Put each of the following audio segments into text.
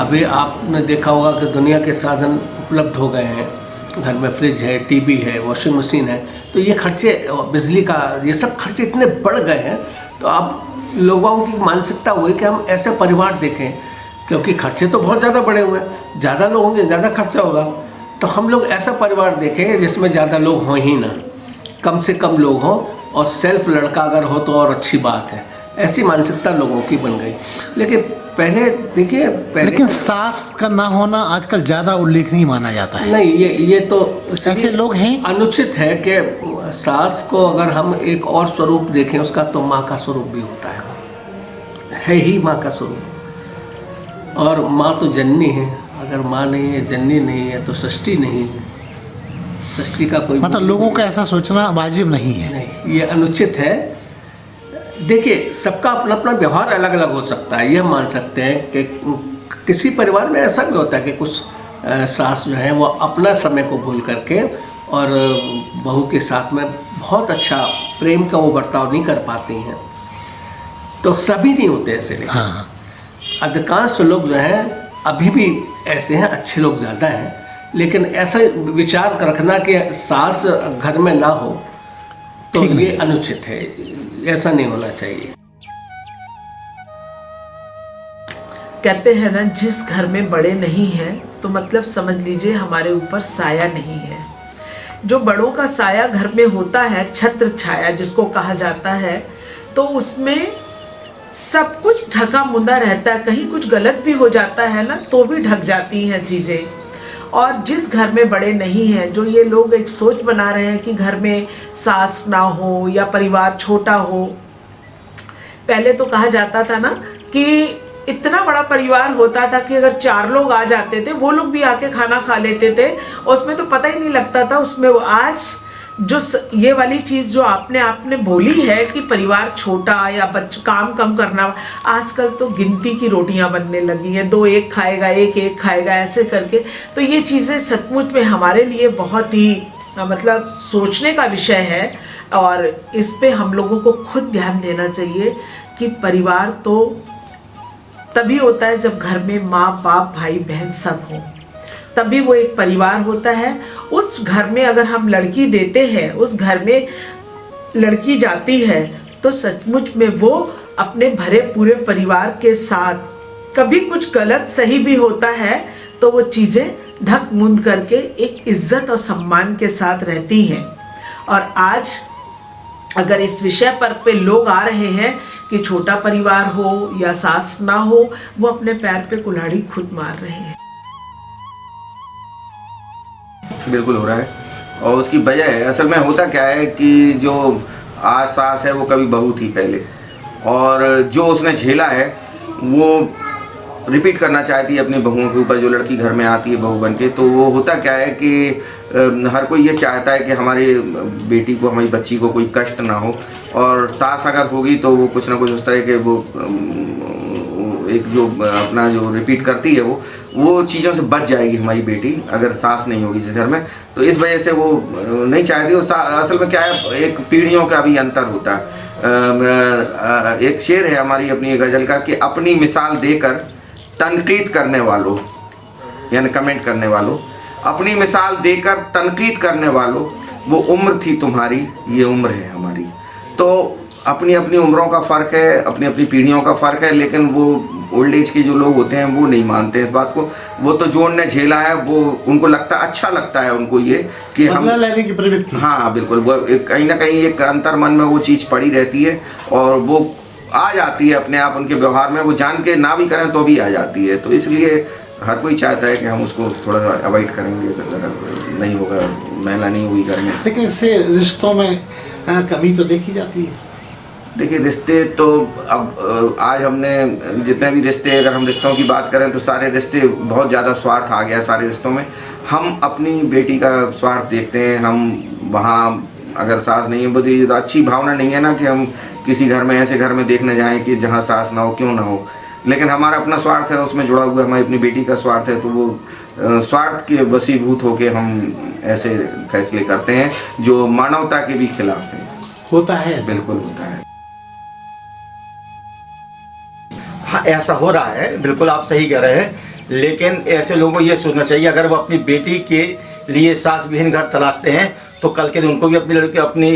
अभी आपने देखा होगा कि दुनिया के साधन उपलब्ध हो गए हैं, घर में फ्रिज है, टीवी है, वॉशिंग मशीन है, तो ये खर्चे, बिजली का, ये सब खर्चे इतने बढ़ गए हैं। तो अब लोगों की मानसिकता हुई कि हम ऐसे परिवार देखें, क्योंकि खर्चे तो बहुत ज़्यादा बढ़े हुए हैं, ज़्यादा लोग होंगे ज़्यादा खर्चा होगा, तो हम लोग ऐसा परिवार देखें जिसमें ज़्यादा लोग हों ही ना, कम से कम लोग हों, और सेल्फ लड़का अगर हो तो और अच्छी बात है। ऐसी मानसिकता लोगों की बन गई। लेकिन पहले देखिए, लेकिन सास का ना होना आजकल ज़्यादा उल्लेखनीय माना जाता है। नहीं, ये तो ऐसे लोग हैं। अनुचित है कि सास को अगर हम एक और स्वरूप देखें उसका, तो माँ का स्वरूप भी होता है ही माँ का स्वरूप। और माँ तो जननी है, अगर माँ नहीं है, जननी नहीं है, तो सृष्टि नहीं है। सृष्टि का कोई मतलब लोगों का ऐसा सोचना वाजिब नहीं है। नहीं, ये अनुचित है। देखिए, सबका अपना अपना व्यवहार अलग अलग हो सकता है, ये हम मान सकते हैं कि किसी परिवार में ऐसा भी होता है कि कुछ सास जो है वो अपना समय को भूल करके और बहू के साथ में बहुत अच्छा प्रेम का वो बर्ताव नहीं कर पाती हैं। तो सभी नहीं होते ऐसे, लेकिन हाँ। अधिकांश लोग जो हैं अभी भी ऐसे हैं, अच्छे लोग ज़्यादा हैं। लेकिन ऐसा विचार रखना कि सास घर में ना हो, तो ये अनुचित है, ऐसा नहीं होना चाहिए। कहते हैं ना, जिस घर में बड़े नहीं हैं तो मतलब समझ लीजिए हमारे ऊपर साया नहीं है। जो बड़ों का साया घर में होता है, छत्र छाया जिसको कहा जाता है, तो उसमें सब कुछ ढका मुंदा रहता है। कहीं कुछ गलत भी हो जाता है ना, तो भी ढक जाती हैं चीज़ें। और जिस घर में बड़े नहीं हैं, जो ये लोग एक सोच बना रहे हैं कि घर में सास ना हो या परिवार छोटा हो। पहले तो कहा जाता था ना कि इतना बड़ा परिवार होता था कि अगर 4 लोग आ जाते थे, वो लोग भी आके खाना खा लेते थे, और उसमें तो पता ही नहीं लगता था उसमें। आज जो ये वाली चीज़ जो आपने बोली है कि परिवार छोटा या काम कम करना, आजकल तो गिनती की रोटियां बनने लगी हैं, 2 एक खाएगा, एक खाएगा, ऐसे करके। तो ये चीज़ें सचमुच में हमारे लिए बहुत ही मतलब सोचने का विषय है, और इस पे हम लोगों को खुद ध्यान देना चाहिए कि परिवार तो तभी होता है जब घर में माँ बाप भाई बहन सब हो, तभी वो एक परिवार होता है। उस घर में अगर हम लड़की देते हैं, उस घर में लड़की जाती है, तो सचमुच में वो अपने भरे पूरे परिवार के साथ, कभी कुछ गलत सही भी होता है तो वो चीज़ें ढक मुंद करके एक इज्जत और सम्मान के साथ रहती हैं। और आज अगर इस विषय पर लोग आ रहे हैं कि छोटा परिवार हो या सास ना हो, वो अपने पैर पे कुल्हाड़ी खुद मार रहे हैं। बिल्कुल हो रहा है, और उसकी वजह है, असल में होता क्या है कि जो आज सास है वो कभी बहू थी पहले, और जो उसने झेला है वो रिपीट करना चाहती है अपनी बहुओं के ऊपर। जो लड़की घर में आती है बहू बन के, तो वो होता क्या है कि हर कोई ये चाहता है कि हमारी बेटी को, हमारी बच्ची को कोई कष्ट ना हो, और सास अगर होगी तो वो कुछ ना कुछ उस तरह के वो एक जो अपना जो रिपीट करती है वो चीज़ों से बच जाएगी हमारी बेटी, अगर सास नहीं होगी जिस घर में। तो इस वजह से वो नहीं चाहती। असल में क्या है, एक पीढ़ियों का भी अंतर होता है। एक शेर है हमारी अपनी गज़ल का कि अपनी मिसाल देकर तनकीद करने वालों, यानी कमेंट करने वालों, अपनी मिसाल देकर तनकीद करने वालों, वो उम्र थी तुम्हारी, ये उम्र है हमारी। तो अपनी अपनी उम्रों का फ़र्क है, अपनी अपनी पीढ़ियों का फ़र्क है, लेकिन वो ओल्ड एज के जो लोग होते हैं वो नहीं मानते इस बात को। वो तो जो उन्होंने झेला है वो उनको लगता, अच्छा लगता है उनको ये कि हम लेने की प्रवृत्ति। हाँ बिल्कुल, वो कहीं ना कहीं एक अंतर मन में वो चीज़ पड़ी रहती है, और वो आ जाती है अपने आप उनके व्यवहार में, वो जान के ना भी करें तो भी आ जाती है। तो इसलिए हर कोई चाहता है कि हम उसको थोड़ा सा अवॉइड करेंगे, अगर नहीं होगा, महिला नहीं हुई घर में। लेकिन इससे रिश्तों में कमी तो देखी जाती है। देखिए, रिश्ते तो अब आज हमने जितने भी रिश्ते, अगर हम रिश्तों की बात करें तो सारे रिश्ते बहुत ज़्यादा स्वार्थ आ गया सारे रिश्तों में। हम अपनी बेटी का स्वार्थ देखते हैं। हम वहाँ अगर सास नहीं है, वो तो अच्छी भावना नहीं है ना कि हम किसी घर में, ऐसे घर में देखने जाएं कि जहाँ सास ना हो, क्यों ना हो। लेकिन हमारा अपना स्वार्थ है उसमें जुड़ा हुआ, हमारी अपनी बेटी का स्वार्थ है, तो वो स्वार्थ के वशीभूत होकर हम ऐसे फैसले करते हैं जो मानवता के भी खिलाफ है। होता है, बिल्कुल होता है। हाँ, ऐसा हो रहा है, बिल्कुल आप सही कह रहे हैं। लेकिन ऐसे लोगों को ये सोचना चाहिए, अगर वो अपनी बेटी के लिए सास विहीन घर तलाशते हैं तो कल के दिन उनको भी अपनी लड़की अपनी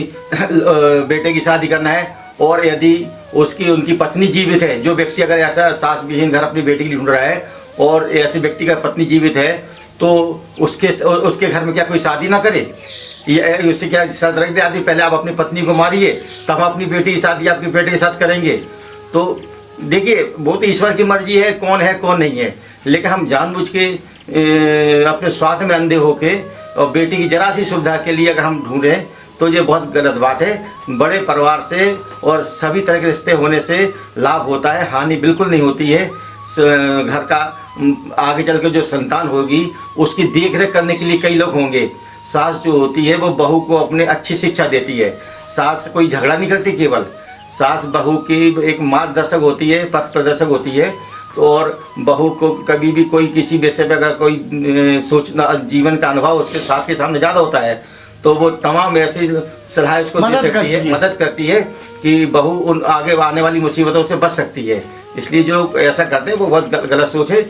बेटे की शादी करना है। और यदि उनकी पत्नी जीवित है, जो व्यक्ति अगर ऐसा सास विहीन घर अपनी बेटी के लिए ढूंढ रहा है और ऐसे व्यक्ति का पत्नी जीवित है, तो उसके घर में क्या कोई शादी ना करे? ये उससे क्या शर्त रख दे आदमी, पहले आप अपनी पत्नी को मारिए तब अपनी बेटी की शादी आपके बेटे के साथ करेंगे? तो देखिए, बहुत ईश्वर की मर्जी है कौन नहीं है, लेकिन हम जानबूझ के अपने स्वार्थ में अंधे होके और बेटी की जरा सी सुविधा के लिए अगर हम ढूंढें तो ये बहुत गलत बात है। बड़े परिवार से और सभी तरह के रिश्ते होने से लाभ होता है, हानि बिल्कुल नहीं होती है। घर का आगे चल के जो संतान होगी उसकी देख रेख करने के लिए कई लोग होंगे। सास जो होती है वो बहू को अपने अच्छी शिक्षा देती है। सास कोई झगड़ा नहीं करती, केवल सास बहू की एक मार्गदर्शक होती है, पथ प्रदर्शक होती है। तो और बहू को कभी भी कोई किसी विषय पर अगर कोई सोचना जीवन का अनुभव उसके सास के सामने ज़्यादा होता है तो वो तमाम ऐसी सलाह उसको दे सकती है, मदद करती है कि बहू उन आगे आने वाली मुसीबतों से बच सकती है। इसलिए जो ऐसा करते हैं वो बहुत गलत सोच है।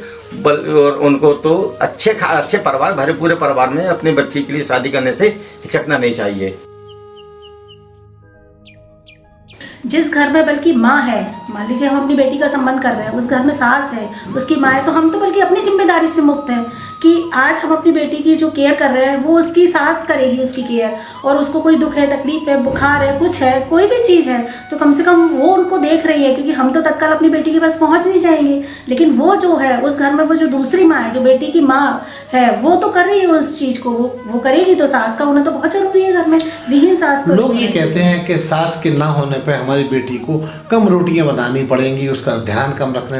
और उनको तो अच्छे परिवार, भरे पूरे परिवार में अपने बच्चे के लिए शादी करने से हिचकना नहीं चाहिए। जिस घर में बल्कि माँ है, मान लीजिए हम अपनी बेटी का संबंध कर रहे हैं, उस घर में सास है, उसकी माँ है, तो हम तो बल्कि अपनी जिम्मेदारी से मुक्त हैं कि आज हम अपनी बेटी की जो केयर कर रहे हैं वो उसकी सास करेगी उसकी केयर। और उसको कोई दुख है, तकलीफ है, बुखार है, कुछ है, कोई भी चीज़ है, तो कम से कम वो उनको देख रही है, क्योंकि हम तो तत्काल अपनी बेटी के पास पहुँच नहीं जाएंगे, लेकिन वो जो है उस घर में वो जो दूसरी माँ है, जो बेटी की माँ है, वो तो कर रही है उस चीज़ को, वो करेगी। तो सास का होना तो बहुत जरूरी है घर में, विहीन सास। तो लोग ये कहते हैं कि सास के ना होने पे हमारी बेटी को कम रोटियां बनानी पड़ेंगी, उसका ध्यान कम रखने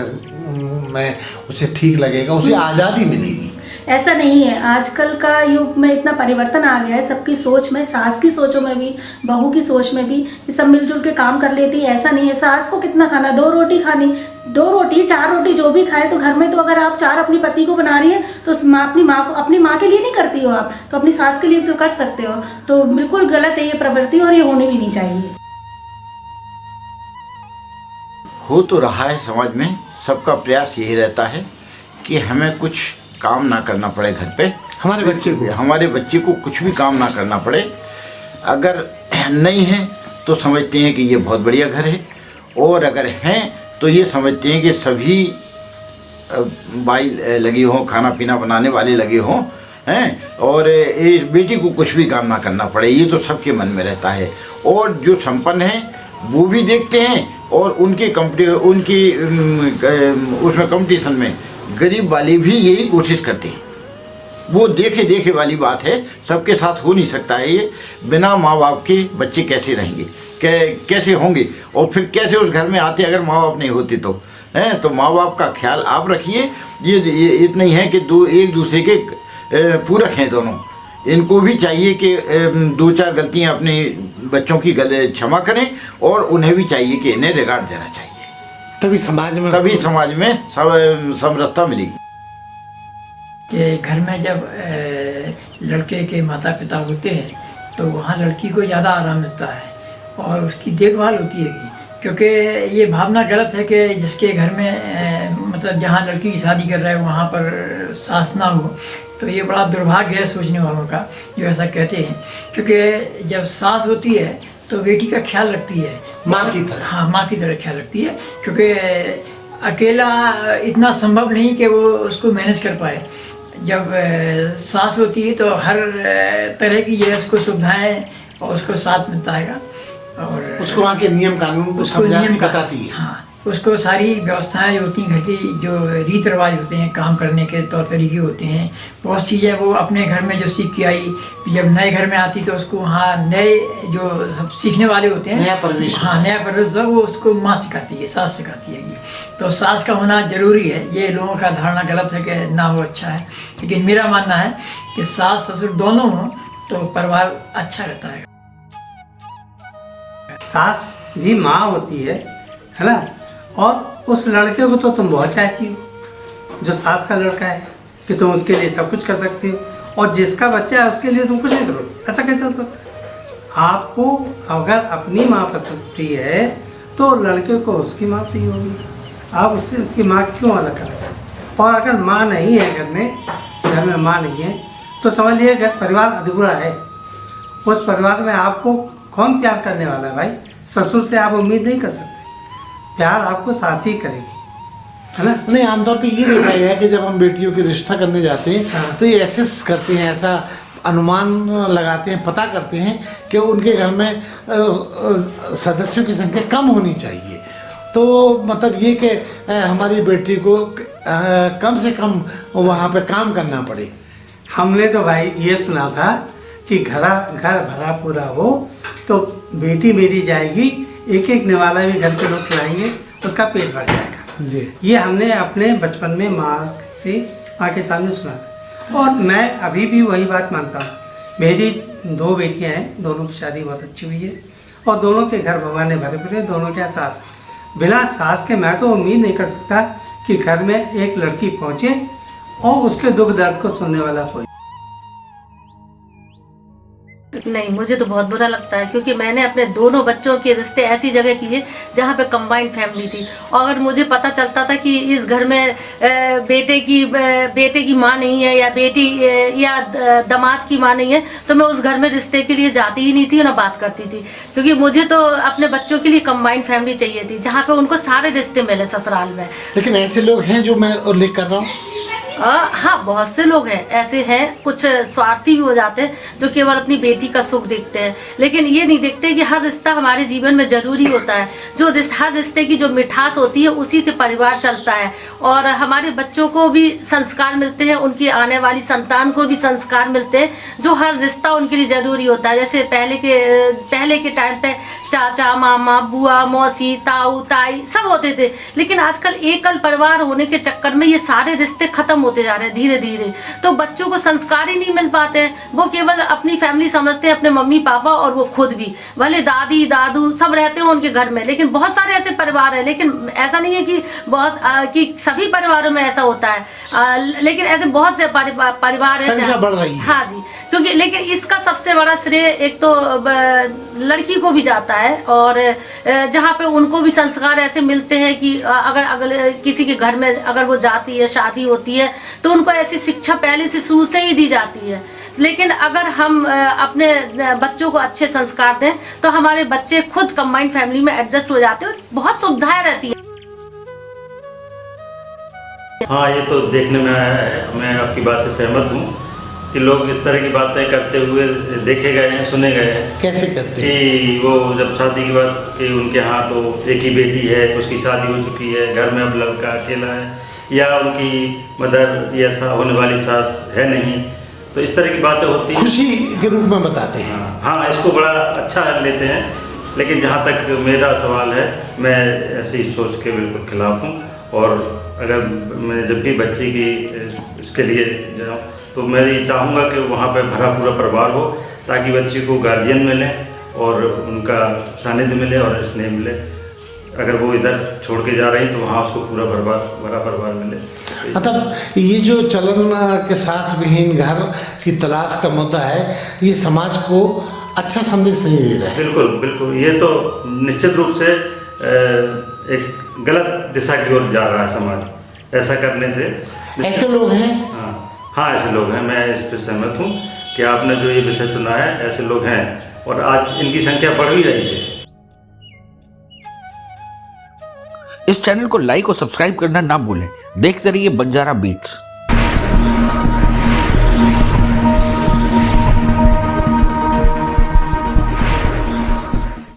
में उसे ठीक लगेगा, उसे आज़ादी मिलेगी। ऐसा नहीं है। आजकल का युग में इतना परिवर्तन आ गया है सबकी सोच में, सास की सोचों में भी, बहू की सोच में भी, कि सब मिलजुल के काम कर लेती है। ऐसा नहीं है। सास को कितना खाना, 2 रोटी खानी, 2 रोटी 4 रोटी जो भी खाए, तो घर में तो अगर आप 4 अपनी पति को बना रही है तो अपनी माँ के लिए नहीं करती हो आप, तो अपनी सास के लिए तो कर सकते हो। तो बिल्कुल गलत है ये प्रवृत्ति और ये होनी भी नहीं चाहिए। हो तो रहा है समाज में, सबका प्रयास यही रहता है कि हमें कुछ काम ना करना पड़े घर पे, हमारे बच्चे को कुछ भी काम ना करना पड़े। अगर नहीं है तो समझते हैं कि ये बहुत बढ़िया घर है, और अगर हैं तो ये समझते हैं कि सभी बाई लगी हों, खाना पीना बनाने वाले लगे हों हैं, और इस बेटी को कुछ भी काम ना करना पड़े, ये तो सबके मन में रहता है। और जो संपन्न हैं वो भी देखते हैं, और उनकी उसमें कंपटीशन में गरीब वाले भी यही कोशिश करते हैं। वो देखे वाली बात है, सबके साथ हो नहीं सकता है ये। बिना माँ बाप के बच्चे कैसे रहेंगे, कैसे होंगे, और फिर कैसे उस घर में आते अगर माँ बाप नहीं होते तो हैं। तो माँ बाप का ख्याल आप रखिए। ये इतना ही है कि एक दूसरे के पूरक हैं दोनों। इनको भी चाहिए कि 2-4 गलतियाँ अपने बच्चों की क्षमा करें, और उन्हें भी चाहिए कि इन्हें रिगार्ड देना चाहिए। तभी समाज में समरसता मिलेगी। कि घर में जब लड़के के माता पिता होते हैं तो वहाँ लड़की को ज़्यादा आराम मिलता है और उसकी देखभाल होती है, क्योंकि ये भावना गलत है कि जिसके घर में मतलब जहाँ लड़की की शादी कर रहा है वहाँ पर सास ना हो। तो ये बड़ा दुर्भाग्य है सोचने वालों का जो ऐसा कहते हैं, क्योंकि जब सास होती है तो बेटी का ख्याल रखती है, माँ की तरह। हाँ, माँ की तरह ख्याल रखती है, क्योंकि अकेला इतना संभव नहीं कि वो उसको मैनेज कर पाए। जब सास होती है तो हर तरह की जो है उसको सुविधाएं और उसको साथ मिलता है, और उसको वहाँ के नियम कानून बताती है। हाँ, उसको सारी व्यवस्थाएं जो होती हैं, घर की जो रीत रिवाज होते हैं, काम करने के तौर तरीके होते हैं, बहुत चीज़ें वो अपने घर में जो सीख के आई, जब नए घर में आती तो उसको वहाँ नए जो सब सीखने वाले होते हैं, नया परवरिश, हाँ, नया परवरिश वो उसको माँ सिखाती है, सास सिखाती है। तो सास का होना जरूरी है। ये लोगों का धारणा गलत है कि ना हो अच्छा है, लेकिन मेरा मानना है कि सास ससुर दोनों हों तो परिवार अच्छा रहता है। सास भी माँ होती है ना, और उस लड़के को तो तुम बहुत चाहती हो जो सास का लड़का है, कि तुम उसके लिए सब कुछ कर सकती हो, और जिसका बच्चा है उसके लिए तुम कुछ नहीं करोगे। ऐसा कैसे चल सकता? आपको अगर अपनी माँ पसंद प्रिय है तो लड़के को उसकी माँ प्रिय होगी। आप उससे उसकी माँ क्यों अलग करते हैं? और अगर माँ नहीं है घर में माँ नहीं है तो समझ लिए घर परिवार अधूरा है। उस परिवार में आपको कौन प्यार करने वाला है भाई? ससुर से आप उम्मीद नहीं कर सकते, प्यार आपको सास ही करेगी, है ना? नहीं, आमतौर पे ये देखा गया है कि जब हम बेटियों की रिश्ता करने जाते हैं हाँ। तो ये एसेस करते हैं, ऐसा अनुमान लगाते हैं, पता करते हैं कि उनके घर में सदस्यों की संख्या कम होनी चाहिए। तो मतलब ये कि हमारी बेटी को कम से कम वहाँ पे काम करना पड़े। हमने तो भाई ये सुना था कि घर भरा पूरा हो तो बेटी मेरी जाएगी, एक एक निवाला भी घर के लोग खिलाएंगे, उसका पेट भर जाएगा जी। ये हमने अपने बचपन में माँ के सामने सुना था और मैं अभी भी वही बात मानता हूँ। मेरी 2 बेटियाँ हैं, दोनों की शादी बहुत अच्छी हुई है और दोनों के घर भगवान ने भरे पूरे, दोनों के सास है। बिना सास के मैं तो उम्मीद नहीं कर सकता कि घर में एक लड़की पहुँचे और उसके दुख दर्द को सुनने वाला कोई। नहीं, मुझे तो बहुत बुरा लगता है क्योंकि मैंने अपने दोनों बच्चों के रिश्ते ऐसी जगह किए जहाँ पे कंबाइंड फैमिली थी और अगर मुझे पता चलता था कि इस घर में बेटे की माँ नहीं है या बेटी या दामाद की माँ नहीं है तो मैं उस घर में रिश्ते के लिए जाती ही नहीं थी और ना बात करती थी, क्योंकि मुझे तो अपने बच्चों के लिए कंबाइंड फैमिली चाहिए थी जहाँ पे उनको सारे रिश्ते मिले ससुराल में। लेकिन ऐसे लोग हैं जो मैं उल्लेख कर रहा हूँ। हाँ, बहुत से लोग हैं ऐसे हैं, कुछ स्वार्थी भी हो जाते हैं जो केवल अपनी बेटी का सुख देखते हैं, लेकिन ये नहीं देखते कि हर रिश्ता हमारे जीवन में ज़रूरी होता है। हर रिश्ते की जो मिठास होती है उसी से परिवार चलता है और हमारे बच्चों को भी संस्कार मिलते हैं, उनकी आने वाली संतान को भी संस्कार मिलते हैं जो हर रिश्ता उनके लिए ज़रूरी होता है। जैसे पहले के टाइम पे चाचा, मामा, बुआ, मौसी, ताऊ, ताई सब होते थे, लेकिन आजकल एकल परिवार होने के चक्कर में ये सारे रिश्ते खत्म होते जा रहे हैं धीरे धीरे। तो बच्चों को संस्कार ही नहीं मिल पाते हैं, वो केवल अपनी फैमिली समझते हैं, अपने मम्मी पापा और वो खुद भी, भले दादी दादू सब रहते हैं उनके घर में, लेकिन बहुत सारे ऐसे परिवार हैं। लेकिन ऐसा नहीं है कि कि सभी परिवारों में ऐसा होता है, लेकिन ऐसे बहुत से परिवार संख्या बढ़ रही है। हाँ जी, क्योंकि लेकिन इसका सबसे बड़ा श्रेय एक तो लड़की को भी जाता है और जहाँ पे उनको भी संस्कार ऐसे मिलते हैं कि अगर किसी के घर में अगर वो जाती है, शादी होती है तो उनको ऐसी शिक्षा पहले से शुरू से ही दी जाती है। लेकिन अगर हम अपने बच्चों को अच्छे संस्कार दें तो हमारे बच्चे खुद कंबाइंड फैमिली में एडजस्ट हो जाते हैं और बहुत सुविधाएं रहती है। हाँ, ये तो देखने में आया है, मैं आपकी बात से सहमत हूँ कि लोग इस तरह की बातें करते हुए देखे गए हैं, सुने गए हैं। कैसे करते हैं? कि वो जब शादी की बात कि उनके यहाँ तो एक ही बेटी है, उसकी शादी हो चुकी है, घर में अब लड़का अकेला है या उनकी मदर या होने वाली सास है नहीं, तो इस तरह की बातें होती हैं, खुशी के रूप में बताते हैं। हाँ, इसको बड़ा अच्छा लेते हैं, लेकिन जहाँ तक मेरा सवाल है मैं ऐसी सोच के बिल्कुल खिलाफ हूँ। और अगर मैं जब भी बच्ची की इसके लिए जाऊँ तो मैं ये चाहूँगा कि वहाँ पे भरा पूरा परिवार हो ताकि बच्ची को गार्जियन मिले और उनका सानिध्य मिले और स्नेह मिले। अगर वो इधर छोड़ के जा रही तो वहाँ उसको भरा परिवार मिले। मतलब ये जो चलन के सास विहीन घर की तलाश का मुद्दा है, ये समाज को अच्छा संदेश नहीं दे रहा है। बिल्कुल बिल्कुल, ये तो निश्चित रूप से एक गलत दिशा की ओर जा रहा है समाज ऐसा करने से। ऐसे लोग हैं? हाँ, ऐसे लोग हैं, मैं इस पर सहमत हूँ कि आपने जो ये विषय चुना है, ऐसे लोग हैं और आज इनकी संख्या बढ़ भी रही है। इस चैनल को लाइक और सब्सक्राइब करना ना भूलें। देखते रहिए बंजारा बीट्स।